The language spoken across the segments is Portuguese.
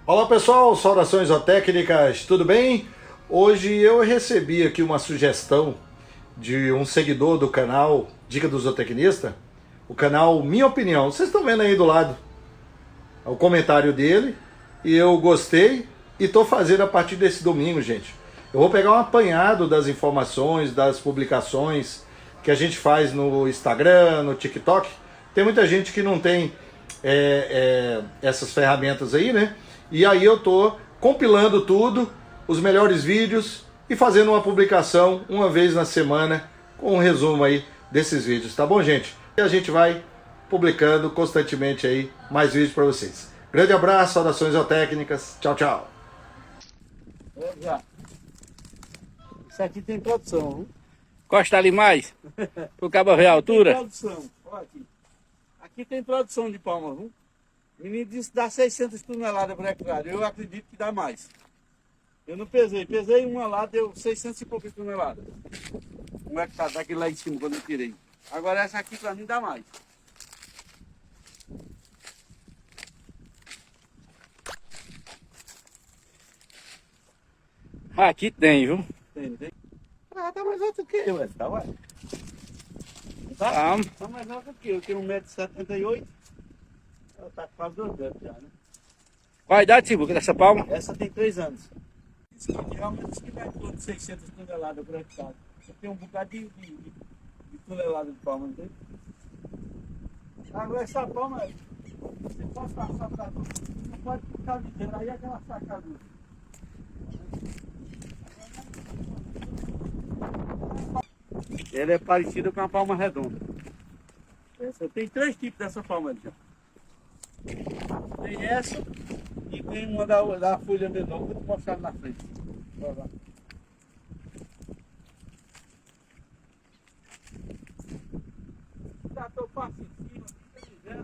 Olá pessoal, saudações zootécnicas, tudo bem? Hoje eu recebi aqui uma sugestão de um seguidor do canal Dica do Zootecnista, o canal Minha Opinião. Vocês estão vendo aí do lado o comentário dele e eu gostei e estou fazendo a partir desse domingo, gente. Eu vou pegar um apanhado das informações, das publicações que a gente faz no Instagram, no TikTok. Tem muita gente que não tem essas ferramentas aí, né? E aí eu tô compilando tudo, os melhores vídeos e fazendo uma publicação uma vez na semana com um resumo aí desses vídeos, tá bom, gente? E a gente vai publicando constantemente aí mais vídeos para vocês. Grande abraço, saudações zootécnicas, tchau, tchau. Isso aqui tem produção, viu? Costa ali mais, pro cabo ver a altura. Tem produção, olha aqui. Aqui tem produção de palma, viu? O menino disse que dá 600 toneladas por hectare. Eu acredito que dá mais. Eu não pesei. Pesei uma lá, deu 600 e poucas toneladas. Um hectare daquele lá em cima, quando eu tirei. Agora essa aqui pra mim dá mais. Aqui tem, viu? Tem. Ah, tá mais alto que eu, tá, ué. Tá. Tá mais alto que eu. Eu tenho 1,78 m. Ela tá quase 2 metros já, né? Qual a idade, Tibu, dessa palma? Essa tem 3 anos. Realmente isso que vai em torno de 600 toneladas por hectare. Tem um bocado de tonelada de palma, não tem? Agora essa palma, você pode passar para tudo. Você pode ficar dizendo aí aquela sacadura. Ela é parecida com a palma redonda. Essa, tem 3 tipos dessa palma ali. Tem essa e tem uma da folha menor, que eu vou mostrar na frente. Vai lá. Já estou fácil em cima, se quiser.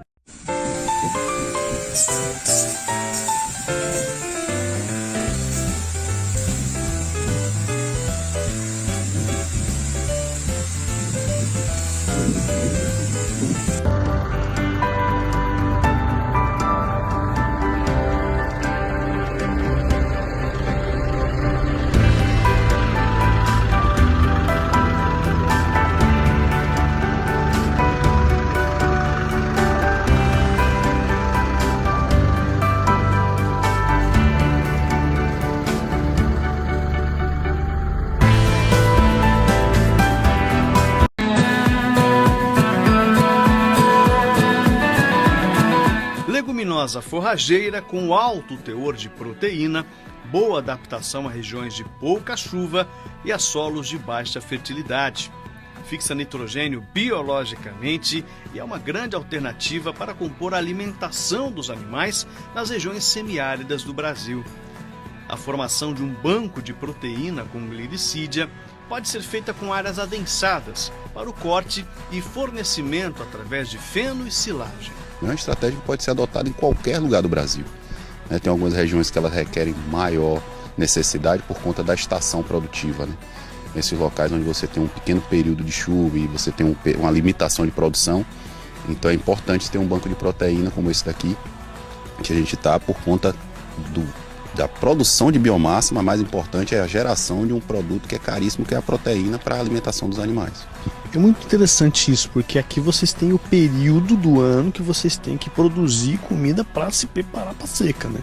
Leguminosa forrageira com alto teor de proteína, boa adaptação a regiões de pouca chuva e a solos de baixa fertilidade. Fixa nitrogênio biologicamente e é uma grande alternativa para compor a alimentação dos animais nas regiões semiáridas do Brasil. A formação de um banco de proteína com glicídia pode ser feita com áreas adensadas para o corte e fornecimento através de feno e silagem. É uma estratégia que pode ser adotada em qualquer lugar do Brasil. Tem algumas regiões que elas requerem maior necessidade por conta da estação produtiva. Nesses locais onde você tem um pequeno período de chuva e você tem uma limitação de produção, então é importante ter um banco de proteína como esse daqui, que a gente está por conta da produção de biomassa, mas mais importante é a geração de um produto que é caríssimo, que é a proteína para a alimentação dos animais. É muito interessante isso, porque aqui vocês têm o período do ano que vocês têm que produzir comida para se preparar para seca, né?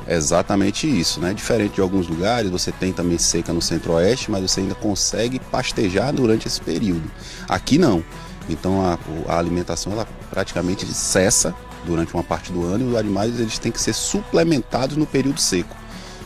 Exatamente isso, né? Diferente de alguns lugares, você tem também seca no centro-oeste, mas você ainda consegue pastejar durante esse período. Aqui não. Então a alimentação ela praticamente cessa durante uma parte do ano e os animais eles têm que ser suplementados no período seco.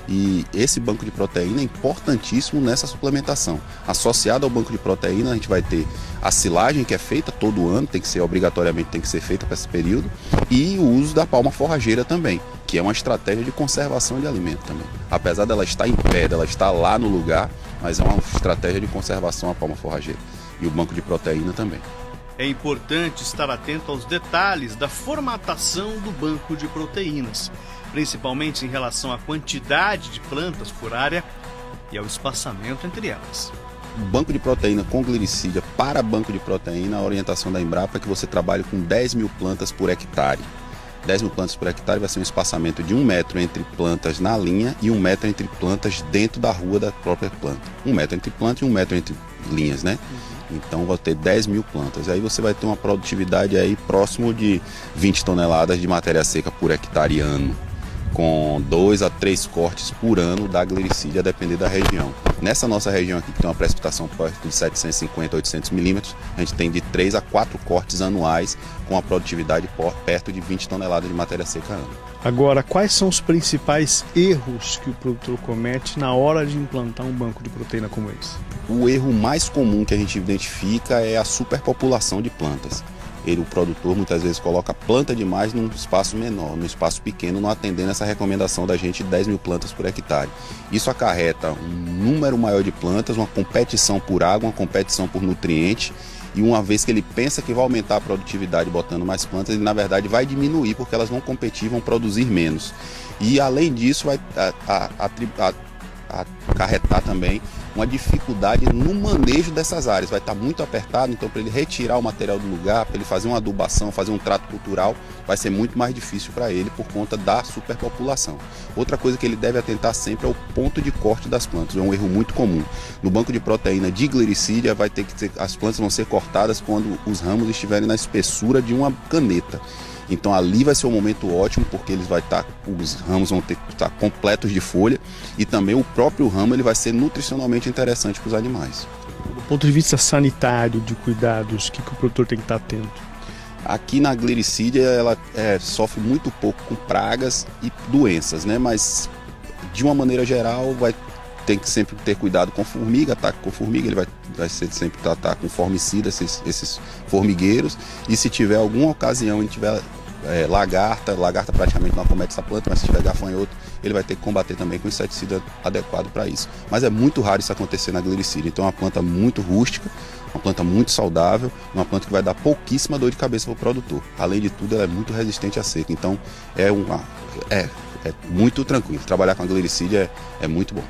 E esse banco de proteína é importantíssimo nessa suplementação. Associado ao banco de proteína, a gente vai ter a silagem que é feita todo ano, obrigatoriamente tem que ser feita para esse período, e o uso da palma forrageira também, que é uma estratégia de conservação de alimento também. Apesar dela estar em pé, dela estar lá no lugar, mas é uma estratégia de conservação a palma forrageira. E o banco de proteína também. É importante estar atento aos detalhes da formatação do banco de proteínas, principalmente em relação à quantidade de plantas por área e ao espaçamento entre elas. Banco de proteína com glicídia para banco de proteína, a orientação da Embrapa é que você trabalhe com 10 mil plantas por hectare. 10 mil plantas por hectare vai ser um espaçamento de 1 metro entre plantas na linha e 1 metro entre plantas dentro da rua da própria planta. 1 metro entre plantas e 1 metro entre linhas, né? Então vai ter 10 mil plantas. Aí você vai ter uma produtividade aí próximo de 20 toneladas de matéria seca por hectare ano, com 2 a 3 cortes por ano da glericídia, a depender da região. Nessa nossa região aqui, que tem uma precipitação perto de 750 a 800 milímetros, a gente tem de 3 a 4 cortes anuais, com a produtividade perto de 20 toneladas de matéria seca ano. Agora, quais são os principais erros que o produtor comete na hora de implantar um banco de proteína como esse? O erro mais comum que a gente identifica é a superpopulação de plantas. O produtor muitas vezes coloca planta demais num espaço menor, num espaço pequeno, não atendendo essa recomendação da gente de 10 mil plantas por hectare. Isso acarreta um número maior de plantas, uma competição por água, uma competição por nutriente, e uma vez que ele pensa que vai aumentar a produtividade botando mais plantas, ele na verdade vai diminuir, porque elas vão competir, vão produzir menos. E além disso vai acarretar também uma dificuldade no manejo dessas áreas. Vai estar muito apertado, então para ele retirar o material do lugar, para ele fazer uma adubação, fazer um trato cultural, vai ser muito mais difícil para ele por conta da superpopulação. Outra coisa que ele deve atentar sempre é o ponto de corte das plantas, é um erro muito comum. No banco de proteína de glericídia, as plantas vão ser cortadas quando os ramos estiverem na espessura de uma caneta. Então ali vai ser um momento ótimo, porque os ramos vão estar completos de folha, e também o próprio ramo ele vai ser nutricionalmente interessante para os animais. Do ponto de vista sanitário, de cuidados, o que o produtor tem que estar atento? Aqui na glericídia ela sofre muito pouco com pragas e doenças, né? Mas de uma maneira geral tem que sempre ter cuidado com formiga, ataque com formiga, ele vai sempre tratar com formicida esses formigueiros, e se tiver alguma ocasião ele tiver lagarta praticamente não acomete essa planta, mas se tiver gafanhoto, ele vai ter que combater também com inseticida adequado para isso. Mas é muito raro isso acontecer na glericídia, então é uma planta muito rústica, uma planta muito saudável, uma planta que vai dar pouquíssima dor de cabeça para o produtor. Além de tudo, ela é muito resistente à seca, então é muito tranquilo. Trabalhar com a glericídia é muito bom.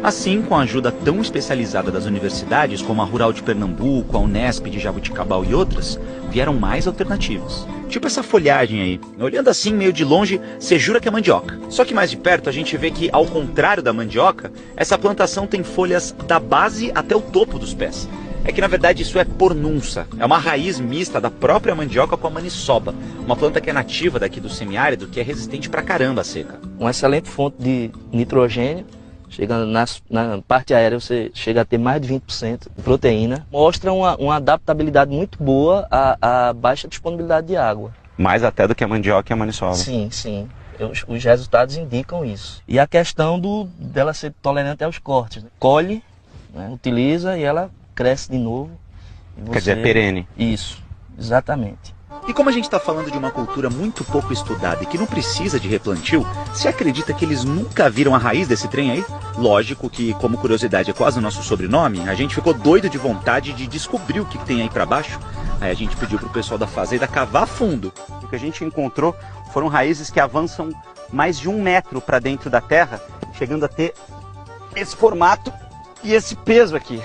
Assim, com a ajuda tão especializada das universidades como a Rural de Pernambuco, a Unesp de Jabuticabal e outras, vieram mais alternativas. Tipo essa folhagem aí. Olhando assim, meio de longe, você jura que é mandioca. Só que mais de perto a gente vê que, ao contrário da mandioca, essa plantação tem folhas da base até o topo dos pés. É que na verdade isso é pornunça. É uma raiz mista da própria mandioca com a maniçoba. Uma planta que é nativa daqui do semiárido, que é resistente pra caramba à seca. Uma excelente fonte de nitrogênio. Chegando na parte aérea, você chega a ter mais de 20% de proteína. Mostra uma adaptabilidade muito boa à baixa disponibilidade de água. Mais até do que a mandioca e a maniçoba. Sim, sim. Os resultados indicam isso. E a questão dela ser tolerante aos cortes. Né? Colhe, né, utiliza e ela cresce de novo. Quer dizer, perene. Isso, exatamente. E como a gente está falando de uma cultura muito pouco estudada e que não precisa de replantio, você acredita que eles nunca viram a raiz desse trem aí? Lógico que, como curiosidade é quase o nosso sobrenome, a gente ficou doido de vontade de descobrir o que tem aí para baixo. Aí a gente pediu pro pessoal da fazenda cavar fundo. O que a gente encontrou foram raízes que avançam mais de 1 metro para dentro da terra, chegando a ter esse formato e esse peso aqui.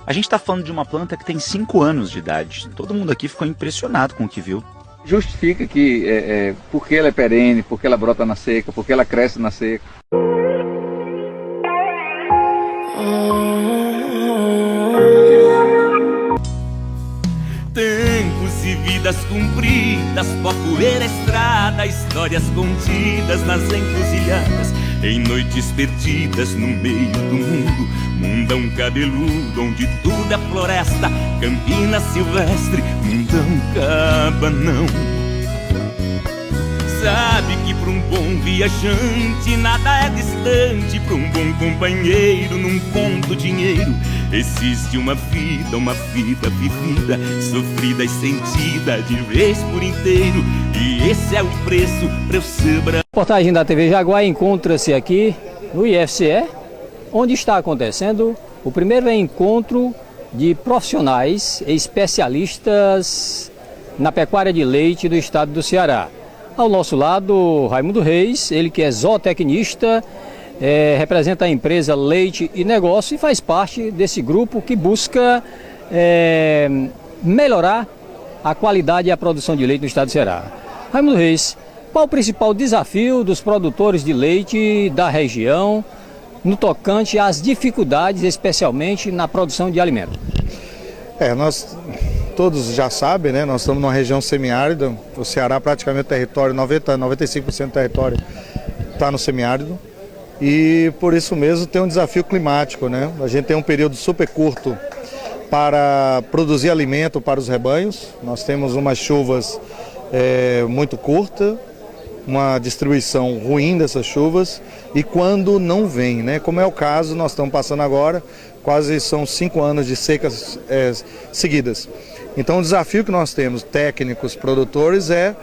A gente está falando de uma planta que tem 5 anos de idade. Todo mundo aqui ficou impressionado com o que viu. Justifica que porque ela é perene, porque ela brota na seca, porque ela cresce na seca. Tempos e vidas cumpridas, pó, poeira, estrada, histórias contidas nas encruzilhadas, em noites perdidas no meio do mundo, mundão cabeludo onde tudo é floresta, campina silvestre, mundão cabanão. Sabe que para um bom viajante nada é distante, para um bom companheiro num conto dinheiro existe uma vida vivida, sofrida e sentida de vez por inteiro, e esse é o preço para eu ser brasileiro. A reportagem da TV Jaguar encontra-se aqui no IFCE, onde está acontecendo o primeiro encontro de profissionais e especialistas na pecuária de leite do estado do Ceará. Ao nosso lado, Raimundo Reis, ele que é zootecnista, representa a empresa Leite e Negócio e faz parte desse grupo que busca melhorar a qualidade e a produção de leite no estado do Ceará. Raimundo Reis, qual o principal desafio dos produtores de leite da região no tocante às dificuldades, especialmente na produção de alimentos? Nós todos já sabem, né? Nós estamos numa região semiárida. O Ceará praticamente território, 95% do território está no semiárido. E por isso mesmo tem um desafio climático, né? A gente tem um período super curto para produzir alimento para os rebanhos. Nós temos umas chuvas muito curtas, uma distribuição ruim dessas chuvas e quando não vem, né? Como é o caso, nós estamos passando agora, quase são 5 anos de secas seguidas. Então o desafio que nós temos, técnicos, produtores, é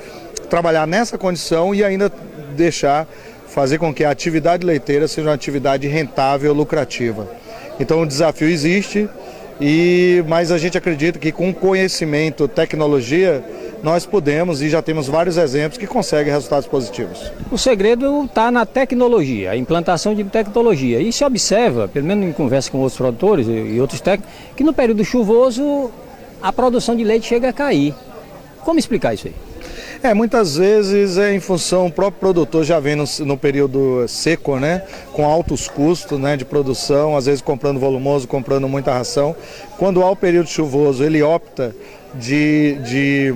trabalhar nessa condição e ainda fazer com que a atividade leiteira seja uma atividade rentável, lucrativa. Então o desafio existe, mas a gente acredita que com conhecimento, tecnologia, nós podemos e já temos vários exemplos que conseguem resultados positivos. O segredo está na tecnologia, a implantação de tecnologia. E se observa, pelo menos em conversa com outros produtores e outros técnicos, que no período chuvoso a produção de leite chega a cair. Como explicar isso aí? Muitas vezes em função, o próprio produtor já vem no período seco, né, com altos custos, né, de produção, às vezes comprando volumoso, comprando muita ração. Quando há o período chuvoso, ele opta de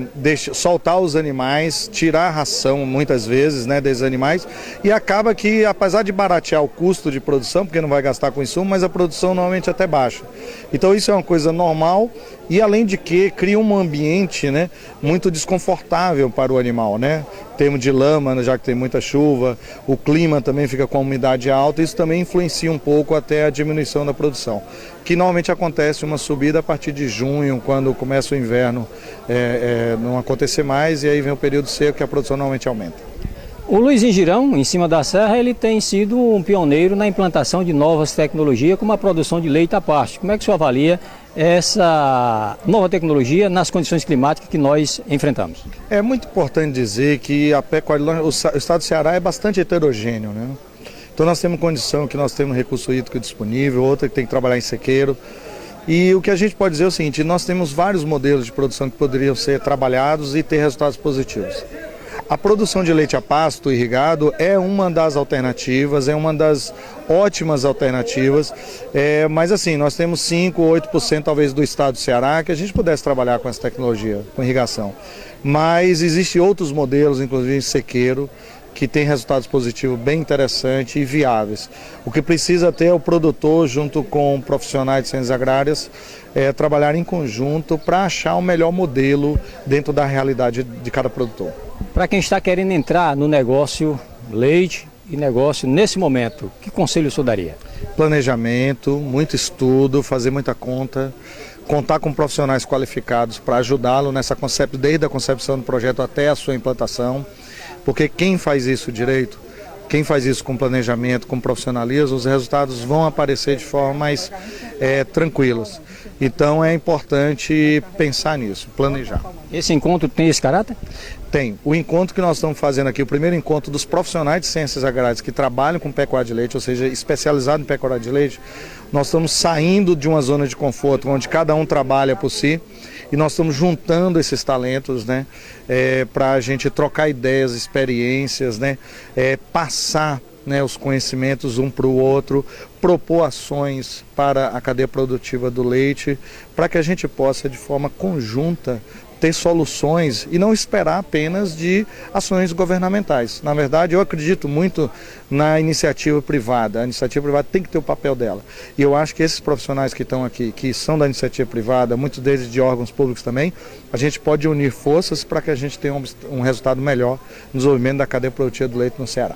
soltar os animais, tirar a ração muitas vezes, né, desses animais, e acaba que, apesar de baratear o custo de produção, porque não vai gastar com insumo, mas a produção normalmente é até baixa. Então isso é uma coisa normal e além de que cria um ambiente, né, muito desconfortável para o animal, né? Termo de lama, já que tem muita chuva, o clima também fica com a umidade alta, isso também influencia um pouco até a diminuição da produção, que normalmente acontece uma subida a partir de junho, quando começa o inverno, não acontecer mais, e aí vem o período seco que a produção normalmente aumenta. O Luiz Girão, em cima da serra, ele tem sido um pioneiro na implantação de novas tecnologias, como a produção de leite à parte. Como é que o senhor avalia essa nova tecnologia nas condições climáticas que nós enfrentamos? É muito importante dizer que a pecuária, o estado do Ceará é bastante heterogêneo, né? Então nós temos condição que nós temos recurso hídrico disponível, outra que tem que trabalhar em sequeiro. E o que a gente pode dizer é o seguinte, nós temos vários modelos de produção que poderiam ser trabalhados e ter resultados positivos. A produção de leite a pasto irrigado é uma das alternativas, é uma das ótimas alternativas, mas assim, nós temos 5 ou 8% talvez do estado do Ceará que a gente pudesse trabalhar com essa tecnologia, com irrigação. Mas existem outros modelos, inclusive em sequeiro, que tem resultados positivos bem interessantes e viáveis. O que precisa ter é o produtor, junto com profissionais de ciências agrárias, trabalhar em conjunto para achar o melhor modelo dentro da realidade de cada produtor. Para quem está querendo entrar no negócio leite e negócio nesse momento, que conselho o senhor daria? Planejamento, muito estudo, fazer muita conta, contar com profissionais qualificados para ajudá-lo desde a concepção do projeto até a sua implantação, porque quem faz isso direito, quem faz isso com planejamento, com profissionalismo, os resultados vão aparecer de forma mais tranquilas. Então é importante pensar nisso, planejar. Esse encontro tem esse caráter? Tem. O encontro que nós estamos fazendo aqui, o primeiro encontro dos profissionais de ciências agrárias que trabalham com pecuária de leite, ou seja, especializado em pecuária de leite, nós estamos saindo de uma zona de conforto, onde cada um trabalha por si, e nós estamos juntando esses talentos, né, para a gente trocar ideias, experiências, né, passar, né, os conhecimentos um para o outro, propor ações para a cadeia produtiva do leite, para que a gente possa, de forma conjunta, ter soluções e não esperar apenas de ações governamentais. Na verdade, eu acredito muito na iniciativa privada. A iniciativa privada tem que ter o papel dela. E eu acho que esses profissionais que estão aqui, que são da iniciativa privada, muitos deles de órgãos públicos também, a gente pode unir forças para que a gente tenha um resultado melhor no desenvolvimento da cadeia produtiva do leite no Ceará.